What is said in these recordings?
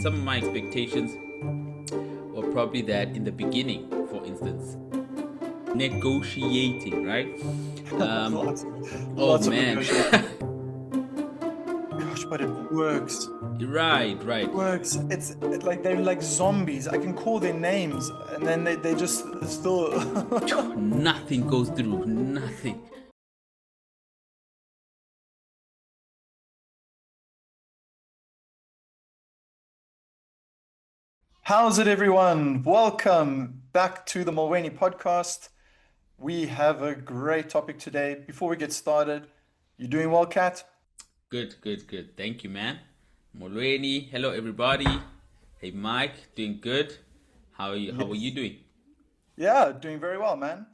some of my expectations were probably that in the beginning, for instance, negotiating, right? Um, Lots, oh lots of man, negotiating. Gosh, but it works. right, right. Works. Like they're like zombies. I can call their names and then they just still. Nothing goes through, nothing. How's it, everyone? Welcome back to the Mulvaney podcast. We have a great topic today. Before we get started, you doing well, Kat? Good, good, good. Thank you, man. Molweni, hello everybody. Hey Mike, doing good. How are you? How are you Yes. doing? Yeah, doing very well, man.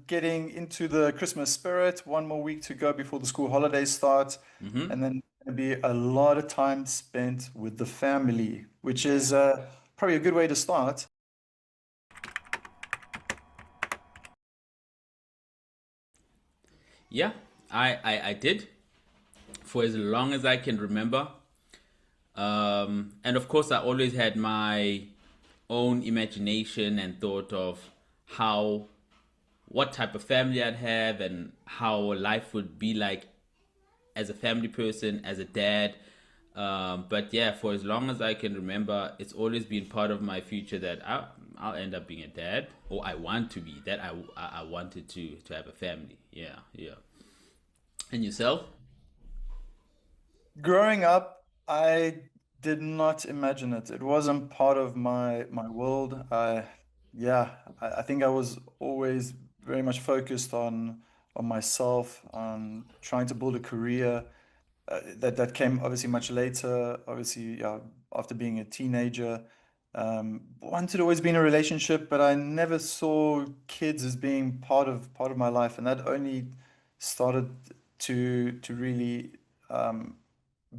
Getting into the Christmas spirit. One more week to go before the school holidays start, Mm-hmm. and then going to be a lot of time spent with the family, which is probably a good way to start. Yeah, I did for as long as I can remember. And of course, I always had my own imagination and thought of how, what type of family I'd have, and how life would be like as a family person, as a dad. But yeah, for as long as I can remember, it's always been part of my future that I'll end up being a dad, or I want to be that. I wanted to have a family. Yeah, yeah. And yourself? Growing up, I did not imagine it. It wasn't part of my world. I think I was always very much focused on myself, on trying to build a career. That came obviously much later. Obviously, after being a teenager, wanted always be in a relationship, but I never saw kids as being part of my life, and that only started to really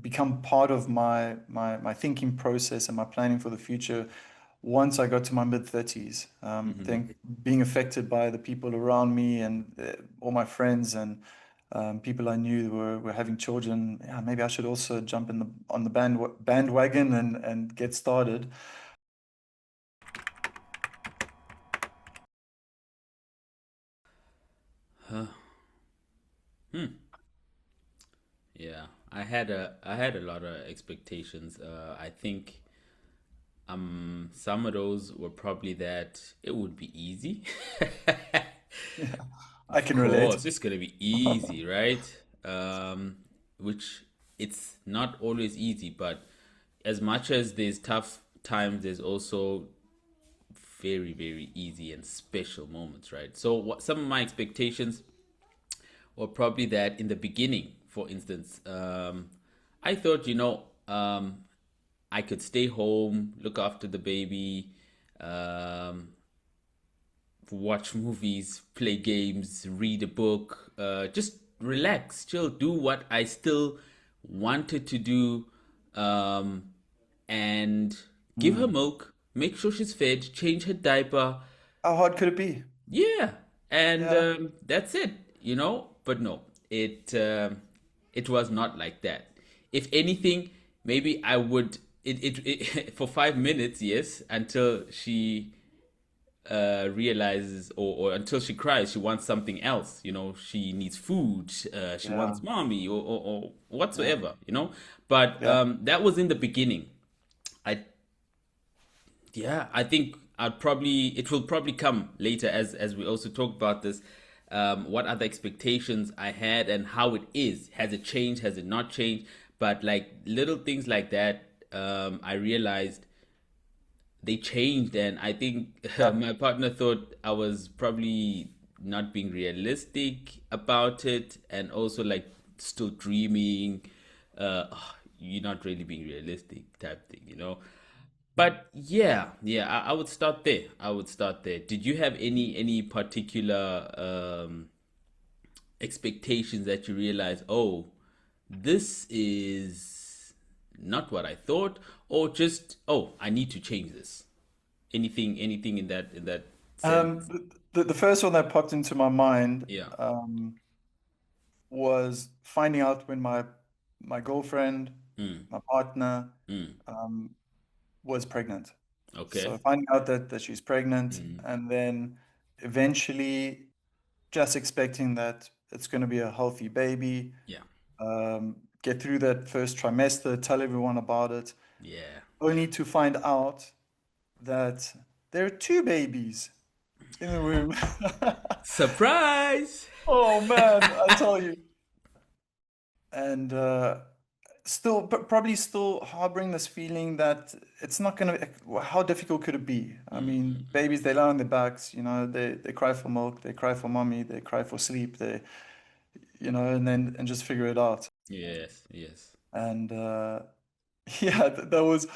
become part of my thinking process and my planning for the future once I got to my mid 30s. Think being affected by the people around me and all my friends and people I knew were having children. Yeah, maybe I should also jump in the on the bandwagon and get started. Yeah, I had a lot of expectations. I think some of those were probably that it would be easy. Yeah, I Of can relate. course, it's gonna be easy, right? Which it's not always easy, but as much as there's tough times, there's also very, very easy and special moments, right? So, what some of my expectations were probably that in the beginning, for instance, I thought, I could stay home, look after the baby, um, watch movies, play games, read a book, just relax, chill, do what I still wanted to do, um, and give her Mm. milk, make sure she's fed, change her diaper, How hard could it be? yeah, and Yeah. that's it, But no, it was not like that. If anything, maybe I would it for 5 minutes, yes, until she realizes or until she cries, she wants something else. She needs food. She Yeah. wants mommy or Yeah. whatsoever. But Yeah. that was in the beginning. I Yeah, I think it will probably come later as we also talk about this. What other expectations I had and how it is. Has it changed? Has it not changed? But like little things like that, I realized they changed, and I think Yeah. my partner thought I was probably not being realistic about it, and also like still dreaming. "Oh, you're not really being realistic," type thing. But yeah, yeah, I would start there. I would start there. Did you have any particular expectations that you realize, oh, this is not what I thought, or just, oh, I need to change this? Anything in that sense? The first one that popped into my mind Yeah. was finding out when my girlfriend Mm. my partner, Mm. um, was pregnant. Okay. So finding out that she's pregnant, Mm. and then eventually just expecting that it's going to be a healthy baby, Yeah. get through that first trimester, tell everyone about it, Yeah. only to find out that there are two babies in the womb. Surprise! Oh man, I tell you. And still, probably still harboring this feeling that it's not gonna. How difficult could it be? I mean, babies, they lie on their backs, they cry for milk, they cry for mommy, they cry for sleep, and then and just figure it out. Yes, yes. And yeah, that was,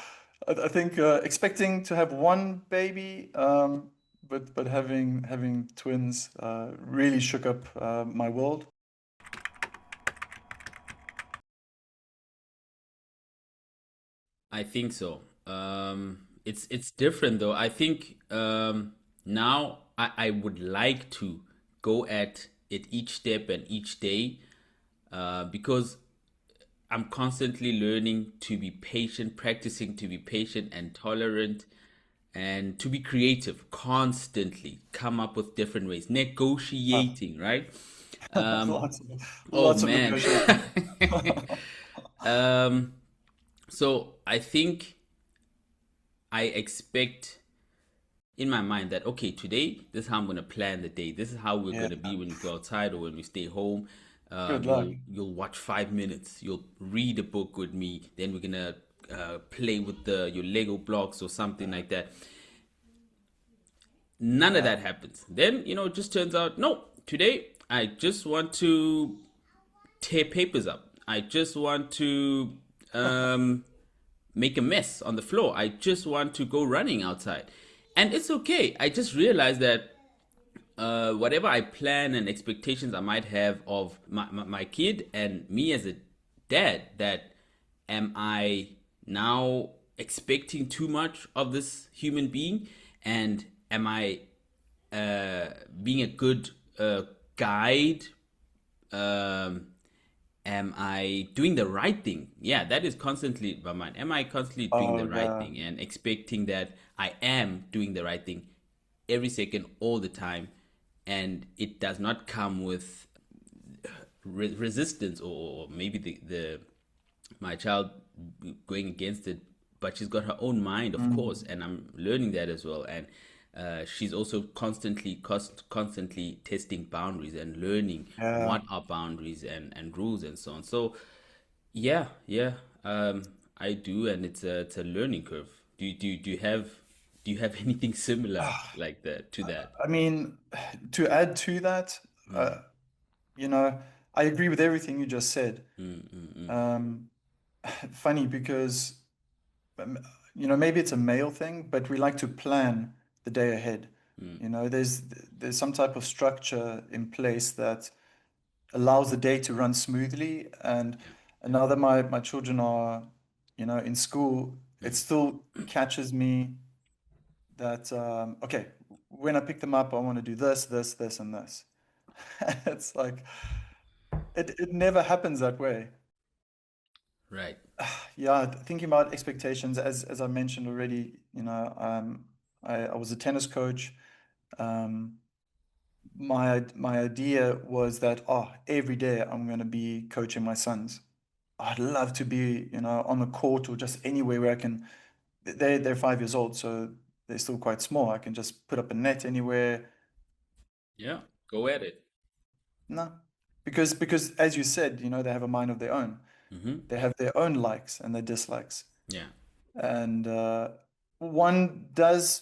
I think, expecting to have one baby, but having twins really shook up my world. I think so. It's different though. I think now I would like to go at it each step and each day because I'm constantly learning to be patient, practicing to be patient and tolerant and to be creative, constantly come up with different ways, Ah, negotiating, right? lots Oh lots of man. negotiating. um, so I think I expect in my mind that okay, today this is how I'm gonna plan the day. This is how we're Yeah, gonna be when we go outside or when we stay home. good luck. You'll watch 5 minutes. You'll read a book with me. Then we're gonna play with the your Lego blocks or something like that. None of Yeah. that happens. Then it just turns out no. Today I just want to tear papers up. I just want to um, make a mess on the floor. I just want to go running outside. And it's okay. I just realized that whatever I plan and expectations I might have of my kid and me as a dad, that am I now expecting too much of this human being? And am I being a good guide, um, am I doing the right thing? Yeah, that is constantly my mind. Am I constantly doing Oh the right yeah. thing and expecting that I am doing the right thing every second, all the time? And it does not come with resistance or maybe the my child going against it, but she's got her own mind, of course, Mm, and I'm learning that as well. And she's also constantly testing boundaries and learning yeah. what are boundaries and rules and so on. So yeah, yeah, I do, and it's a learning curve. Do you have anything similar like that to that? I mean, to add to that, you know, I agree with everything you just said. Um, funny because um, maybe it's a male thing, but we like to plan the day ahead. There's some type of structure in place that allows the day to run smoothly. And now that my children are, in school, it still catches me that okay, when I pick them up, I want to do this, this, this, and this. It's like it never happens that way. Right. Yeah, thinking about expectations, as I mentioned already, I was a tennis coach. Um, my idea was that every day I'm going to be coaching my sons. I'd love to be, on the court or just anywhere where I can. They're 5 years old, so they're still quite small. I can just put up a net anywhere. Yeah. Go at it. No, because as you said, they have a mind of their own. Mm-hmm. They have their own likes and their dislikes. Yeah. And one does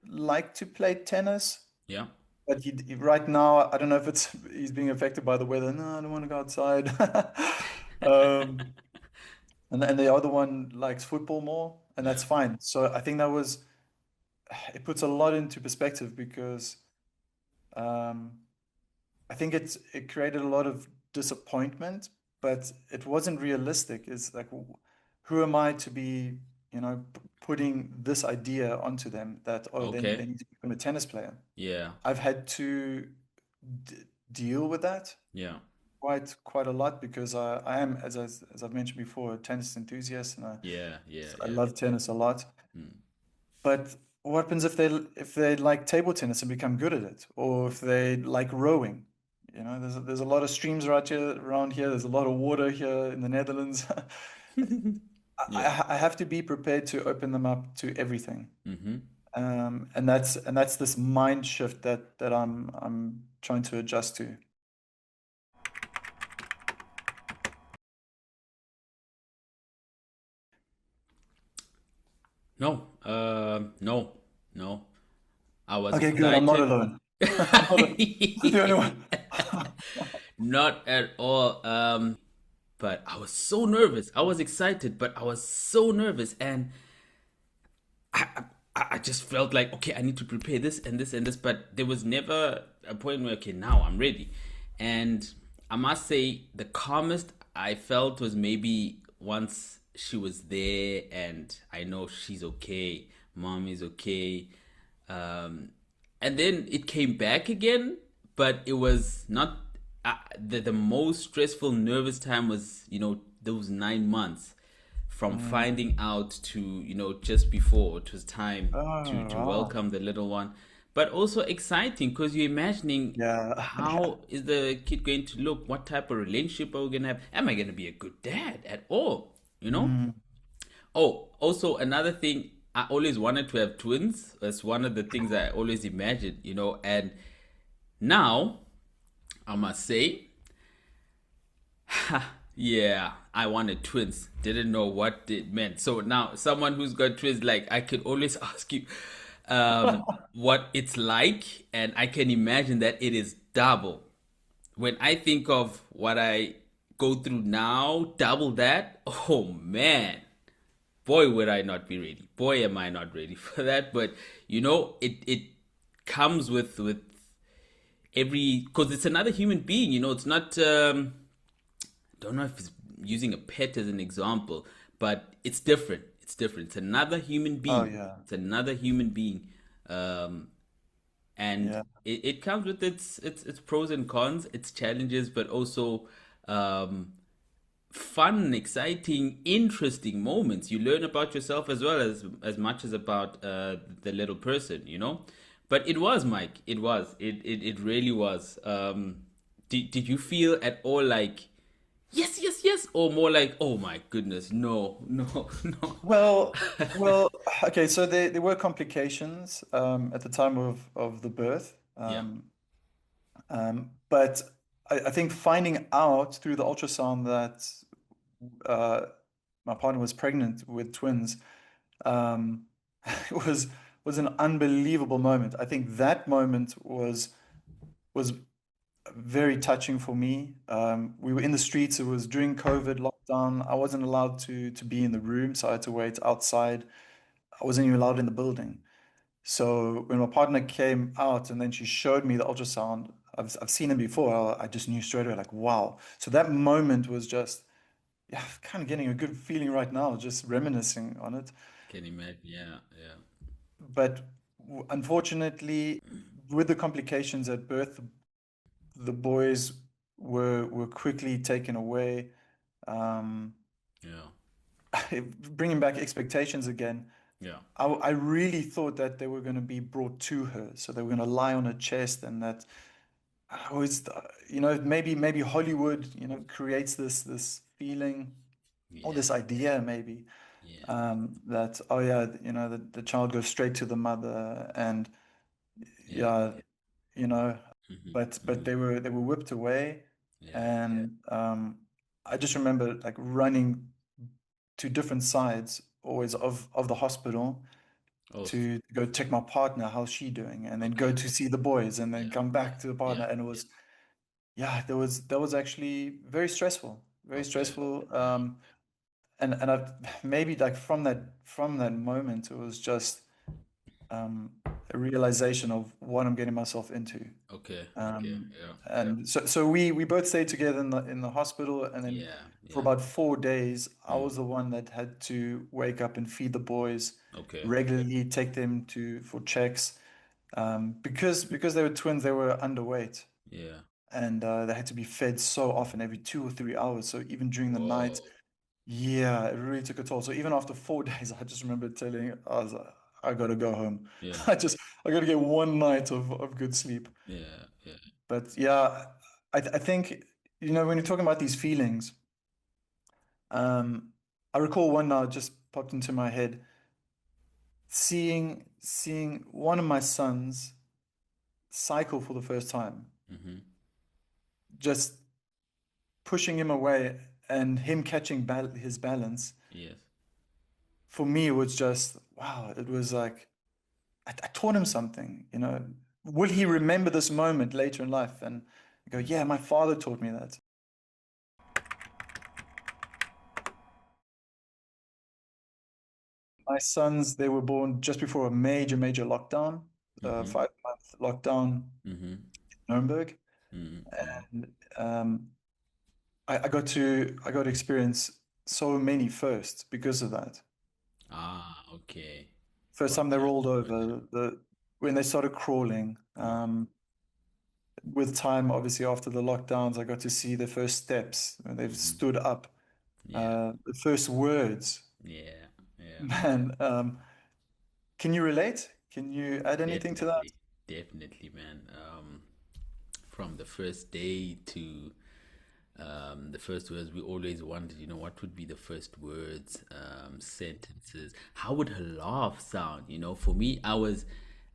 like to play tennis, Yeah. but right now, I don't know if he's being affected by the weather. No, I don't want to go outside. Um, and the other one likes football more, and Yeah. that's fine. So I think it puts a lot into perspective because um, I think it created a lot of disappointment, but it wasn't realistic. It's like, who am I to be, putting this idea onto them that, oh, they Okay. need to become a tennis player. Yeah. I've had to d deal with that. Yeah. quite a lot because I am, as I've mentioned before, a tennis enthusiast, and Yeah, yeah, I yeah. love tennis a lot. Mm. But what happens if they like table tennis and become good at it, or if they like rowing? You know, there's a lot of streams around here. There's a lot of water here in the Netherlands. Yeah. I have to be prepared to open them up to everything. Mm-hmm. And that's this mind shift that I'm trying to adjust to. No, no, no. I was Okay, good. I'm not excited. alone. I'm not the only one. Not at all. But I was so nervous. I was excited, but I was so nervous, and I just felt like, okay, I need to prepare this and this and this. But there was never a point where, okay, now I'm ready. And I must say, the calmest I felt was maybe once she was there, and I know she's okay, mom is okay. Um, and then it came back again, but it was not the most stressful, nervous time was, those 9 months from Mm. finding out to, just before it was time Oh, to wow. welcome the little one. But also exciting because you're imagining, Yeah, yeah. how is the kid going to look? What type of relationship are we going to have? Am I going to be a good dad at all? You know? Mm. Oh, also another thing, I always wanted to have twins. That's one of the things I always imagined, and now I must say, yeah, I wanted twins. Didn't know what it meant. So now, someone who's got twins, like, I could always ask you what it's like, and I can imagine that it is double. When I think of what I go through now, double that, oh man, boy, would I not be ready. Boy, am I not ready for that. But it comes with every, because it's another human being. It's not. Don't know if it's using a pet as an example, but it's different. It's different. It's another human Oh, being. yeah. It's another human being, um, and Yeah. it comes with its pros and cons, its challenges, but also fun, exciting, interesting moments. You learn about yourself as well as much as about the little person. But it was, Mike. It was. It really was. Did you feel at all like, yes, yes, yes, or more like, oh my goodness, no, no, no? Well, okay, so there were complications at the time of the birth. Yeah. But I think finding out through the ultrasound that uh, my partner was pregnant with twins um, was was an unbelievable moment. I think that moment was very touching for me. We were in the streets. It was during COVID lockdown. I wasn't allowed to be in the room, so I had to wait outside. I wasn't even allowed in the building. So when my partner came out and then she showed me the ultrasound, I've seen him before. I just knew straight away, like, wow. So that moment was just, yeah, kind of getting a good feeling right now, just reminiscing on it. Can imagine. Yeah, yeah, But unfortunately, with the complications at birth, the boys were quickly taken away. Um, yeah, bringing back expectations again. yeah. I really thought that they were going to be brought to her, so they were going to lie on her chest, and that I was, maybe Hollywood, creates this feeling or Yeah, this idea maybe yeah, that oh yeah, the child goes straight to the mother, and yeah, yeah, you know, mm-hmm, but mm-hmm, they were whipped away, yeah. and I just remember like running to different sides always of the hospital Oh, to go check my partner, how's she doing, and then go okay. to see the boys, and then Yeah, come back to the partner, yeah. and it was yeah, that was actually very stressful, very Okay. stressful. Yeah. And I maybe like from that moment, it was just um, a realization of what I'm getting myself into. Okay. Okay. Um, Yeah. and so we both stayed together in the hospital, and then Yeah. for Yeah. about 4 days, I Mm. was the one that had to wake up and feed the boys Okay. regularly, take them to for checks, because they were twins, they were underweight. Yeah. and they had to be fed so often, every 2 or 3 hours. So even during the night, Whoa. yeah, it really took a toll. So even after 4 days, I just remember telling, I was like, I gotta go home. Yeah. I gotta get one night of good sleep. Yeah. Yeah. But yeah, I think, when you're talking about these feelings, um, I recall one now just popped into my head, seeing one of my sons cycle for the first time, Mm-hmm. just pushing him away and him catching his balance. Yes. For me, it was just wow. It was like I taught him something. Will he Yeah. remember this moment later in life? And I go, Mm. yeah, my father taught me that. My sons, they were born just before a major, major lockdown, Mm-hmm. 5 month lockdown Mm-hmm. in Nuremberg. Mm-hmm. And I got to experience so many firsts because of that. Ah, okay. First time they Gotcha. rolled Gotcha. over, when they started crawling. Mm. With time, obviously after the lockdowns, I got to see their first steps when they've Mm-hmm. stood up, Yeah. the first words. Yeah. Yeah. Man, can you relate? Can you add anything to that? Definitely. Definitely, man. From the first day to the first words, we always wondered, what would be the first words, sentences? How would her laugh sound? For me,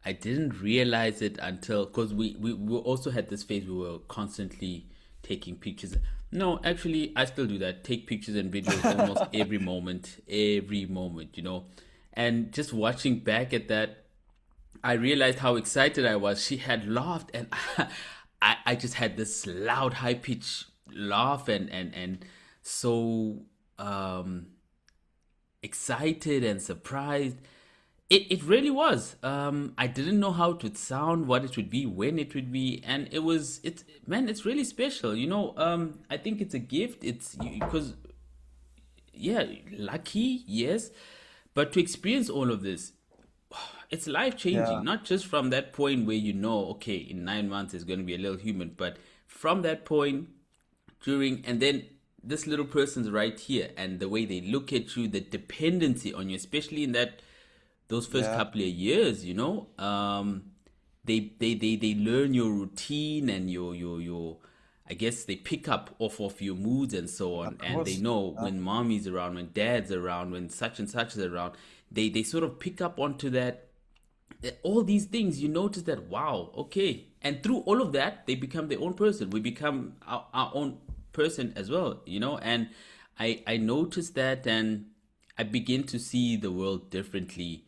I didn't realize it until, because we also had this phase, we were constantly taking pictures. No, actually, I still do that. Take pictures and videos almost every moment. And just watching back at that, I realized how excited I was. She had laughed, and I just had this loud, high pitched laugh, and so um, excited and surprised. It really was. I didn't know how it would sound, what it would be, when it would be, and it's man, it's really special. I think it's a gift. It's because yeah, lucky, yes, but to experience all of this, it's life changing. Yeah, Not just from that point where okay, in 9 months it's going to be a little human, but from that point, during, and then this little person's right here, and the way they look at you, the dependency on you, especially in those first yeah, couple of years, they learn your routine and your I guess they pick up off of your moods and so on, of and they course. know Uh, when mommy's around, when dad's around, when such and such is around. They sort of pick up onto that, all these things. You notice that, wow, okay, and through all of that they become their own person. We become our own person as well, and I noticed that, and I begin to see the world differently.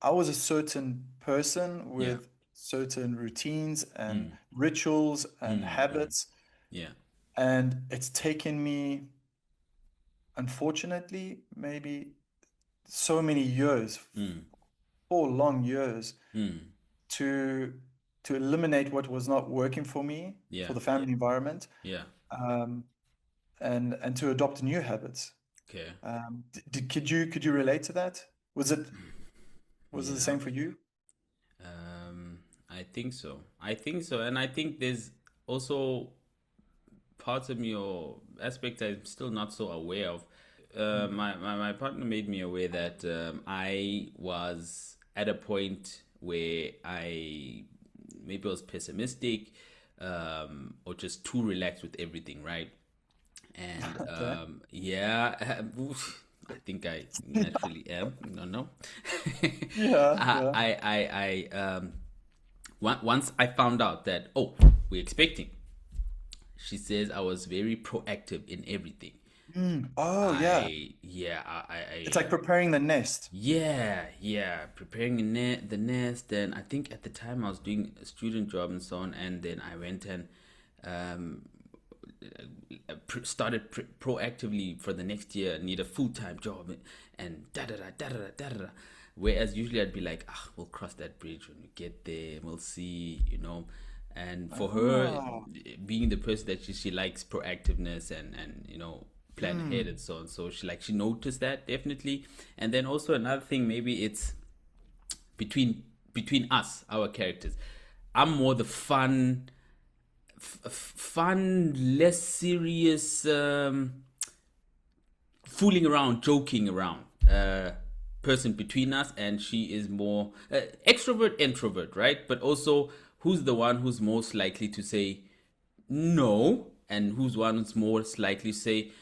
I was a certain person Yeah. with certain routines and Mm. rituals and Mm, mm. habits, Yeah. and it's taken me, unfortunately, maybe so many years, Mm. 4 long years, Mm. to eliminate what was not working for me Yeah. for the family environment, Yeah. um, and to adopt new habits. Okay. Could you relate to that? Was it the Yeah. same for you? I think so. And I think there's also parts of me or aspects I'm still not so aware of. Mm. My partner made me aware that I was at a point where I maybe was pessimistic, or just too relaxed with everything, right? And Okay. yeah, I think I naturally am. No, no. Yeah, I, yeah. once I found out that, oh, we're expecting. She says I was very proactive in everything. Oh, yeah. Yeah, It's like preparing the nest. yeah, preparing the nest. And I think at the time I was doing a student job and so on, and then I went and um, started proactively for the next year, need a full-time job, and da da da da da da da. Whereas usually I'd be like, ah, we'll cross that bridge when we get there, we'll see. And for her, Oh. being the person that she likes proactiveness and plan ahead and Mm. so on. So she noticed that definitely. And then also another thing, maybe it's between between us, our characters. I'm more the fun, less serious, fooling around, joking around person between us, and she is more extrovert, introvert, right? But also, who's the one who's most likely to say no, and who's one who's most likely to say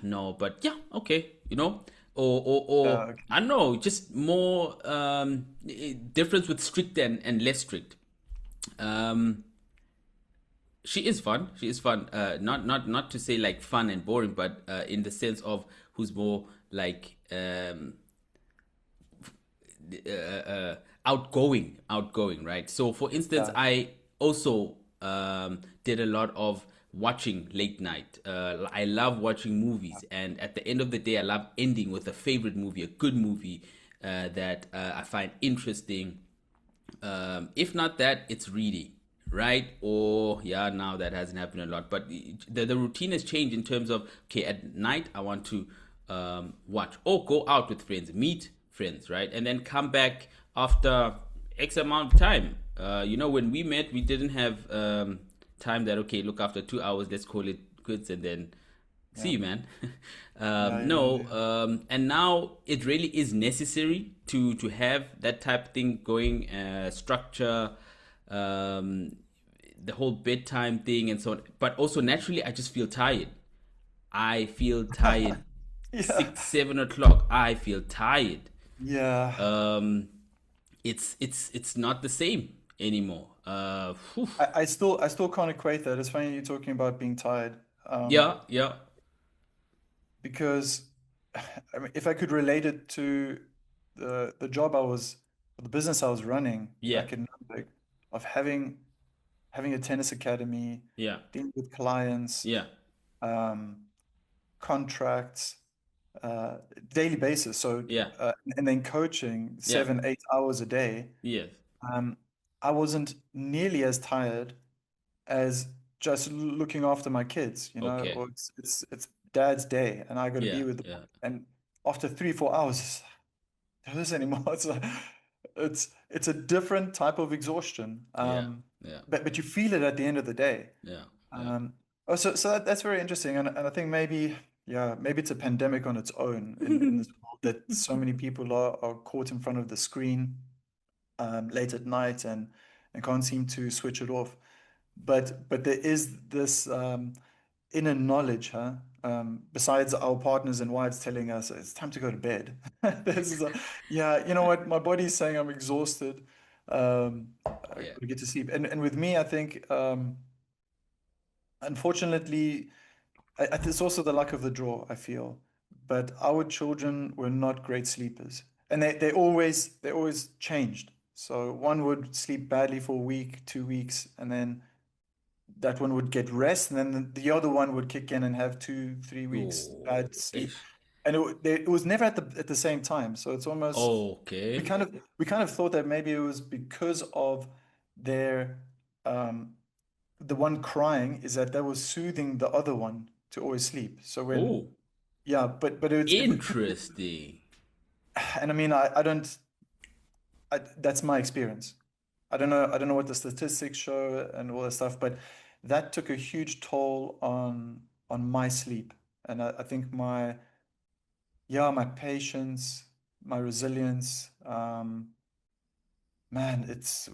no, but yeah, okay, or Yeah, I don't know, just more difference with strict and less strict. Um, she is fun. She is fun. Not to say like fun and boring, but in the sense of who's more like outgoing, right? So, for instance, yeah. I also did a lot of watching late night. I love watching movies, and at the end of the day, I love ending with a favorite movie, a good movie that I find interesting. If not that, it's reading, right? Or yeah, now that hasn't happened a lot, but the routine has changed in terms of okay, at night I want to watch or go out with friends, meet friends, right, and then come back after X amount of time. When we met, we didn't have time that okay, look, after 2 hours, let's call it quits, and then see Yeah. you, man. Yeah, yeah, No, yeah. and now it really is necessary to have that type of thing going, structure, um, the whole bedtime thing, and so on. But also naturally, I just feel tired. I feel tired. Yeah. 6, 7 o'clock. I feel tired. Yeah. Um, it's not the same anymore. Whew. I still can't equate that. It's funny you talking about being tired. Um, Yeah, yeah, because I mean, if I could relate it to the job the business I was running yeah, back in Nuremberg, of having a tennis academy, yeah, dealing with clients, yeah, um, contracts, daily basis. So, yeah, and then coaching yeah, 7, 8 hours a day. yes. Um, I wasn't nearly as tired as just looking after my kids, Okay. or it's dad's day and I got to Yeah, be with them. yeah, And after 3, 4 hours, it's like, do this anymore. It's a different type of exhaustion. yeah, yeah, But you feel it at the end of the day. yeah, yeah. Um, so that's very interesting, and I think maybe it's a pandemic on its own in this world that so many people are caught in front of the screen late at night and can't seem to switch it off. But there is this inner knowledge, huh? Besides our partners and wives telling us it's time to go to bed. There's yeah, you know what? My body's saying I'm exhausted. I Yeah. gotta get to sleep. And with me, I think unfortunately, it's also the luck of the draw, I feel. But our children were not great sleepers, and they always changed. So one would sleep badly for a week, 2 weeks, and then that one would get rest, and then the other one would kick in and have 2, 3 weeks bad Oh, sleep, ish. and it was never at the same time. So it's almost we Okay. kind of we kind of thought that maybe it was because of their um, the one crying is that was soothing the other one to always sleep. So when Oh, yeah, but it could be, interesting. and I mean I don't that's my experience. I don't know what the statistics show and all that stuff, but that took a huge toll on my sleep. And I think my patience, my resilience, man, it's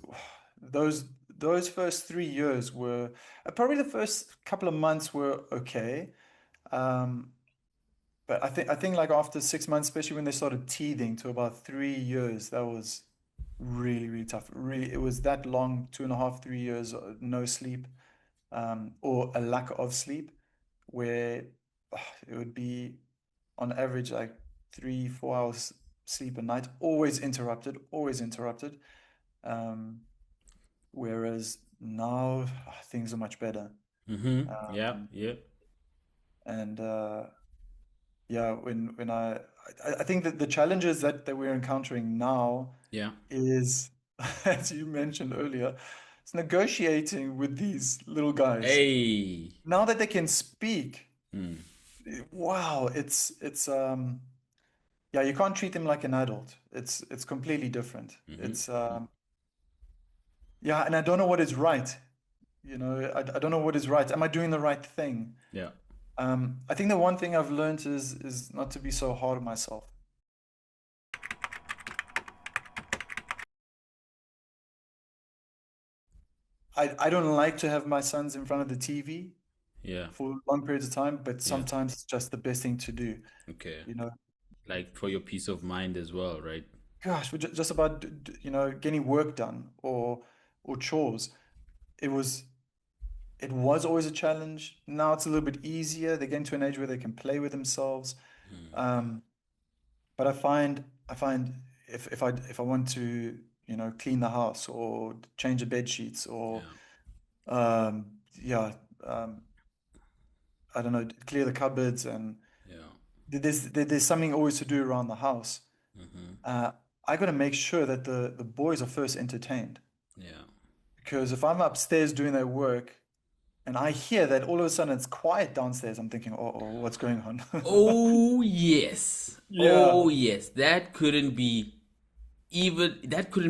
those those first 3 years were probably the first couple of months were okay. Um, but I think like after 6 months, especially when they started teething to about 3 years, that was really, really tough. Really, it was that long, 2.5, 3 years, no sleep, or a lack of sleep, where it would be on average like 3, 4 hours sleep a night, always interrupted, always interrupted. Um, Whereas now things are much better. Mm-hmm. Yeah, Um, yeah, and yeah, when I think that the challenges that we're encountering now yeah. is, as you mentioned earlier, it's negotiating with these little guys. Hey. Now that they can speak, Hmm. wow, it's yeah, you can't treat them like an adult. It's completely different. Hmm. It's yeah, and I don't know what is right. You know, I don't know what is right. Am I doing the right thing? Yeah, I think the one thing I've learned is not to be so hard on myself. I don't like to have my sons in front of the TV yeah, for long periods of time, but yeah. sometimes it's just the best thing to do. Okay. You know, Like for your peace of mind as well, right? gosh, we're just about you know getting work done or chores. It was it was always a challenge. Now it's a little bit easier. They're getting to an age where they can play with themselves. Um, but I find if I want to you know clean the house or change the bed sheets or Yeah, um, yeah um, I don't know clear the cupboards and yeah. there's something always to do around the house. Hmm. Uh, I got to make sure that the boys are first entertained Yeah. because if I'm upstairs doing their work and I hear that all of a sudden it's quiet downstairs, I'm thinking, oh, what's going on? Oh yes. Yeah. Oh yes. That couldn't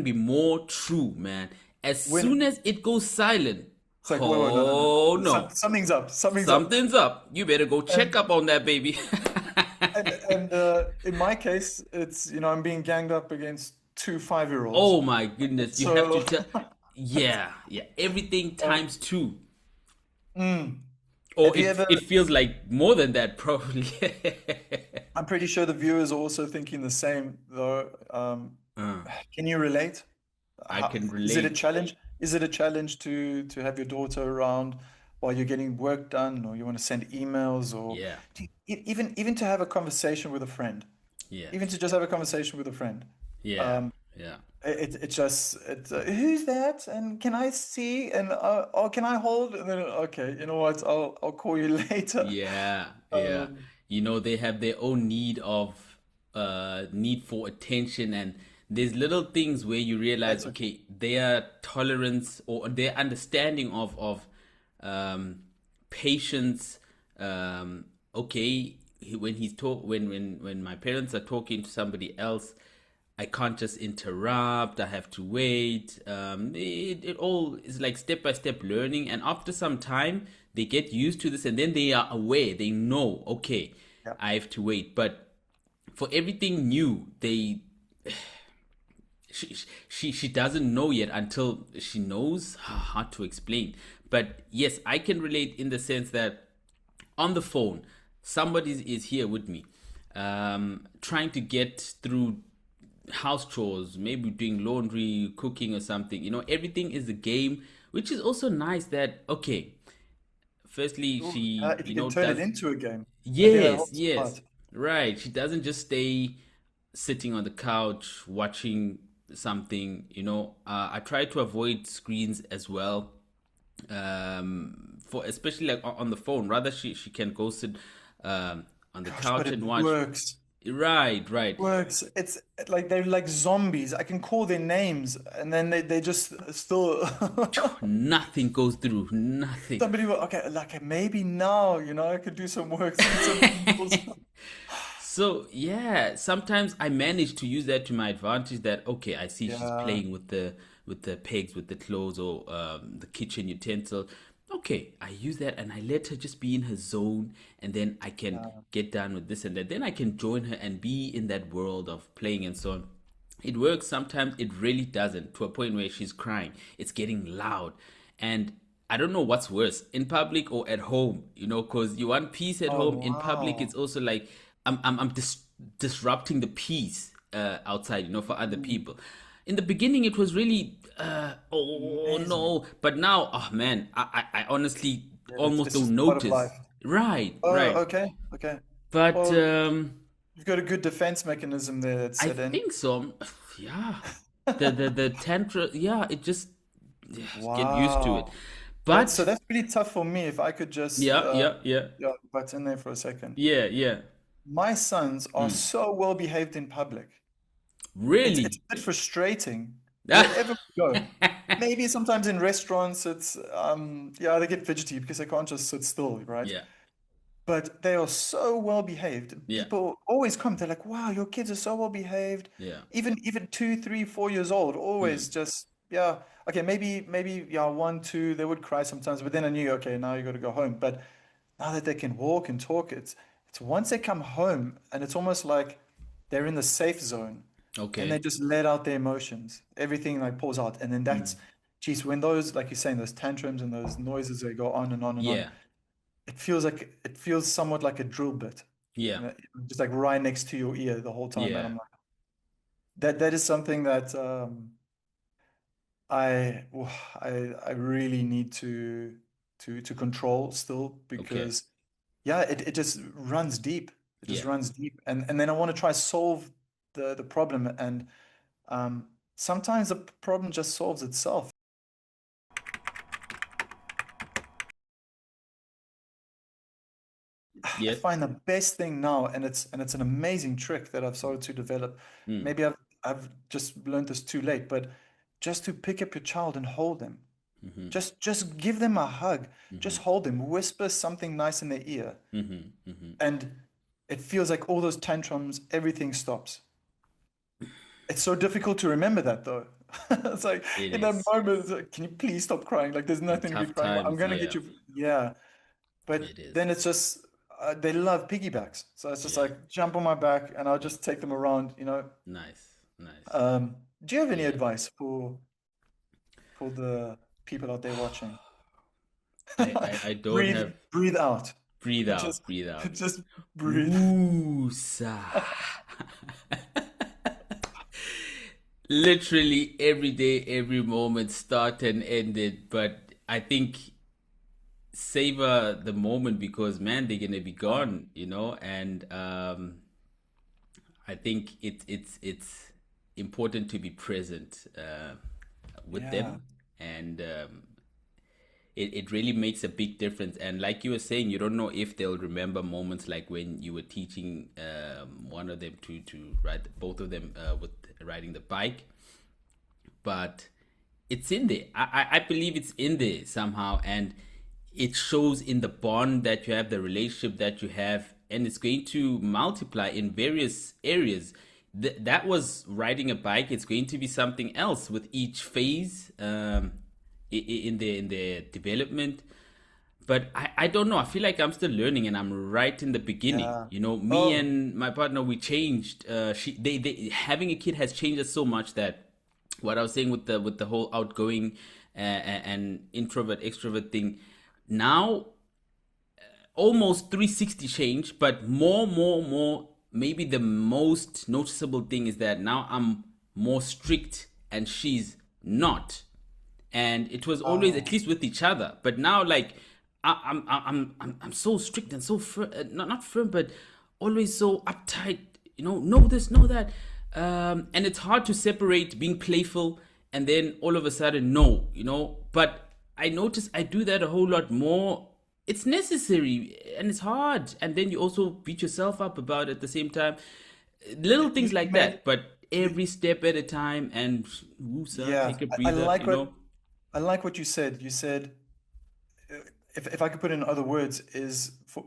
be more true, man. As soon When as it goes silent, it's like, wait, no, no, no, oh no. no. Something's up. Something's up. Something's up. You better go check And up on that baby. in my case, it's you know I'm being ganged up against two 5-year-olds. Oh my goodness. You have to So tell. Yeah, yeah. Everything um, times two. mm, Or have you ever? it feels like more than that, probably. I'm pretty sure the viewers are also thinking the same, though. Uh, Can you relate? I can Is it a relate. challenge? Is it a challenge to have your daughter around while you're getting work done, or you want to send emails, or Yeah. even to have a conversation with a friend, Yeah. even to just have a conversation with a friend? Yeah. Um, Yeah. it just who's that? And can I see? And oh, can I hold? And then okay, you know what? I'll call you later. Yeah, yeah. Um, You know, they have their own need for attention, and there's little things where you realize, that's okay, their tolerance or their understanding of um patience, okay, when my parents are talking to somebody else, I can't just interrupt. I have to wait. It all is like step by step learning. And after some time, they get used to this and then they are aware. They know, okay, yeah. I have to wait. But for everything new, she doesn't know yet until she knows how to explain. But yes, I can relate in the sense that on the phone, somebody is here with me, trying to get through house chores, maybe doing laundry, cooking, or something. You know, everything is a game, which is also nice. That okay. Firstly, Ooh, she if you can turn it does. into a game, I think that Yes, helps a yes, lot. right. She doesn't just stay sitting on the couch watching something. I try to avoid screens as well, for especially like on the phone. Rather, she can go sit on the Gosh, but couch it and watch. works. Right, right. Works. It's like they're like zombies. I can call their names and then they just still Nothing goes through. Nothing. somebody will okay, like maybe now, you know, I could do some work, eat some meals. So yeah, sometimes I manage to use that to my advantage. That okay, I see she's Yeah, playing with the pegs, with the clothes, or the kitchen utensil. Okay, I use that and I let her just be in her zone, and then I can yeah, get done with this and that. Then I can join her and be in that world of playing and so on. It works sometimes, it really doesn't, to a point where she's crying. It's getting loud. And I don't know what's worse, in public or at home, because you want peace at oh home. In public, it's wow. also like I'm disrupting the peace outside, for other Mm, people. In the beginning, it was really, oh amazing. no. But now, oh man, I honestly Yeah, almost it's just don't part of notice. life. Right, Oh, right. okay, okay. But Well, you've got a good defense mechanism there that's I set in. think so. Yeah. The tantra, yeah, it just, yeah, get used to it. Wow. But That's pretty tough for me if I could just yeah, yeah, yeah. yeah, butt in there for a second. Yeah, yeah. My sons are Mm. so well behaved in public. It's Really? a bit frustrating wherever we go. Maybe sometimes in restaurants it's yeah, they get fidgety because they can't just sit still, right? Yeah. but they are so well behaved. Yeah. People always come. They're like, "Wow, your kids are so well behaved." Yeah. Even 2, 3, 4 years old, Mm. always just yeah. Okay, maybe yeah, 1, 2, they would cry sometimes, but then I knew okay, now you got to go home. But now that they can walk and talk, it's once they come home, and it's almost like they're in the safe zone, and they Okay. just let out their emotions. Everything like pours out, and then Mm. geez, when those like you're saying those tantrums and those noises they go on and on and on Yeah. it feels somewhat like a drill bit, Yeah. you know, just like right next to your ear the whole time. And Yeah. I'm like, that is something that I really need to control still Okay. because yeah, it just runs deep. It just Yeah. runs deep, and then I want to try solve the problem, and um, sometimes the problem just solves itself. I Yes. find the best thing now, and it's an amazing trick that I've started to develop. Mm. Maybe I've just learned this too late, but just to pick up your child and hold them. Mm-hmm. Just give them a hug. Mm-hmm. Just hold them. Whisper something nice in their ear. Mm-hmm. Mm-hmm. And it feels like all those tantrums, everything stops. It's so difficult to remember that though. It's like It in that is. moment, it's like, can you please stop crying? Like there's In nothing to be tough crying about. I'm times, gonna get yeah, you. Yeah. But it is. then it's just they love piggybacks, so it's just Yeah. like jump on my back and I'll just take them around, you know. Nice. Nice. Do you have any Yeah. advice for the people out there watching? I don't Breathe, have breathe out. breathe Just, out, breathe out. just breathe. Woosa. Literally every day, every moment, start and ended. But I think savor the moment because man, they're gonna be Uh, gone, and I think it's important to be present with yeah, them, and it really makes a big difference. And like you were saying, you don't know if they'll remember moments like when you were teaching one of them to ride, both of them with riding the bike, but it's in there. I believe it's in there somehow, and it shows in the bond that you have, the relationship that you have, and it's going to multiply in various areas. That was riding a bike. It's going to be something else with each phase in their development. But I don't know. I feel like I'm still learning, and I'm right in the beginning. yeah. Me Oh, and my partner, we changed. They having a kid has changed us so much that what I was saying with the whole outgoing and introvert extrovert thing, now almost 360 change, but more. Maybe the most noticeable thing is that now I'm more strict and she's not, and it was always at oh, least with each other. But now, like, I'm so strict and so firm, not firm, but always so uptight. Know this, know that, and it's hard to separate being playful and then all of a sudden no. But I notice I do that a whole lot more. It's necessary and it's hard, and then you also beat yourself up about it at the same time. Little things you like made that, but you, every step at a time, and woosa, yeah. take a I breather. like I like what you said. You said if I could put it in other words, is for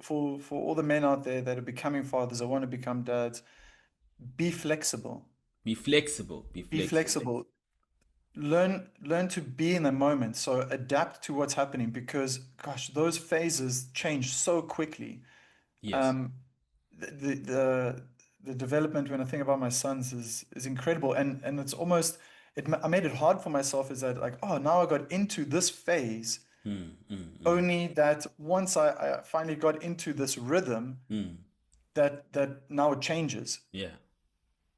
all the men out there that are becoming fathers, I want to become dads, be flexible. Be flexible. Be Be flexible. flexible. Learn to be in the moment. So adapt to what's happening because gosh, those phases change so quickly. Yes. Um, the development when I think about my sons is incredible, and it's almost I made it hard for myself. Is that like oh now I got into this phase Mm, mm, mm, only that once I finally got into this rhythm mm. that now it changes Yeah.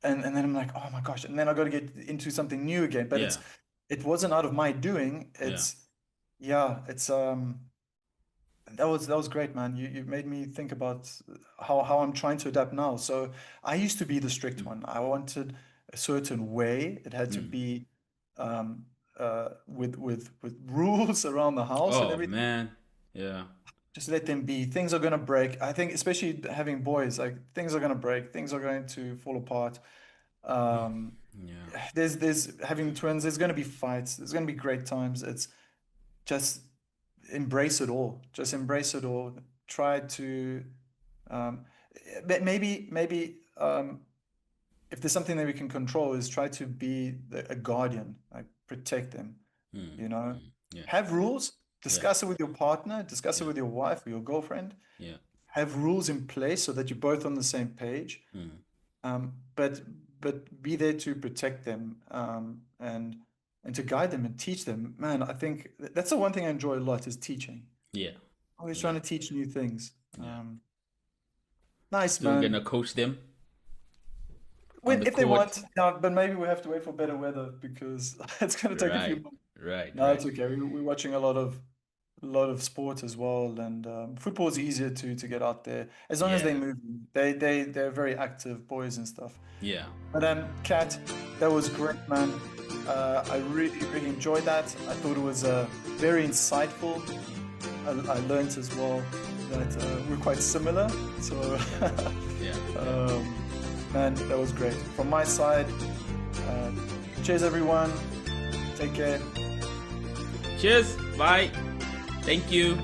and then I'm like oh my gosh and then I got to get into something new again but Yeah. it wasn't out of my doing Yeah. it's yeah it's that was great man you made me think about how I'm trying to adapt now so I used to be the strict Mm, one I wanted a certain way it had to mm. be um with rules around the house and Oh everything. man. Yeah. Just let them be. Things are gonna break. I think, especially having boys, like things are gonna break. Things are going to fall apart. Um, Yeah. there's having twins. There's gonna be fights. There's gonna be great times. It's just embrace it all. Just embrace it all. try to um, maybe if there's something that we can control is try to be a guardian, like protect them, Mm, you know. mm, yeah, Have rules, yeah, discuss it with your partner, discuss it yeah, with your wife or your girlfriend. yeah. Have rules in place so that you're both on the same page. Mm, But be there to protect them and to guide them and teach them. Man, I think that's the one thing I enjoy a lot is teaching. yeah, Always trying yeah, to teach new things. yeah. Nice, Still man. gonna coach them on When, the if they court. want, no, but maybe we have to wait for better weather because it's going to take a few Right, months. right, No, right. it's okay. We're watching a lot of sport as well, and football is easier to get out there as long as they Yeah, move. They're very active boys and stuff. yeah, But Kat, that was great, man. I really really enjoyed that. I thought it was very insightful. I learned as well that we're quite similar. So, yeah, yeah, yeah. um, man, that was great. From my side, uh, cheers, everyone. Take care. Cheers. Bye. Thank you.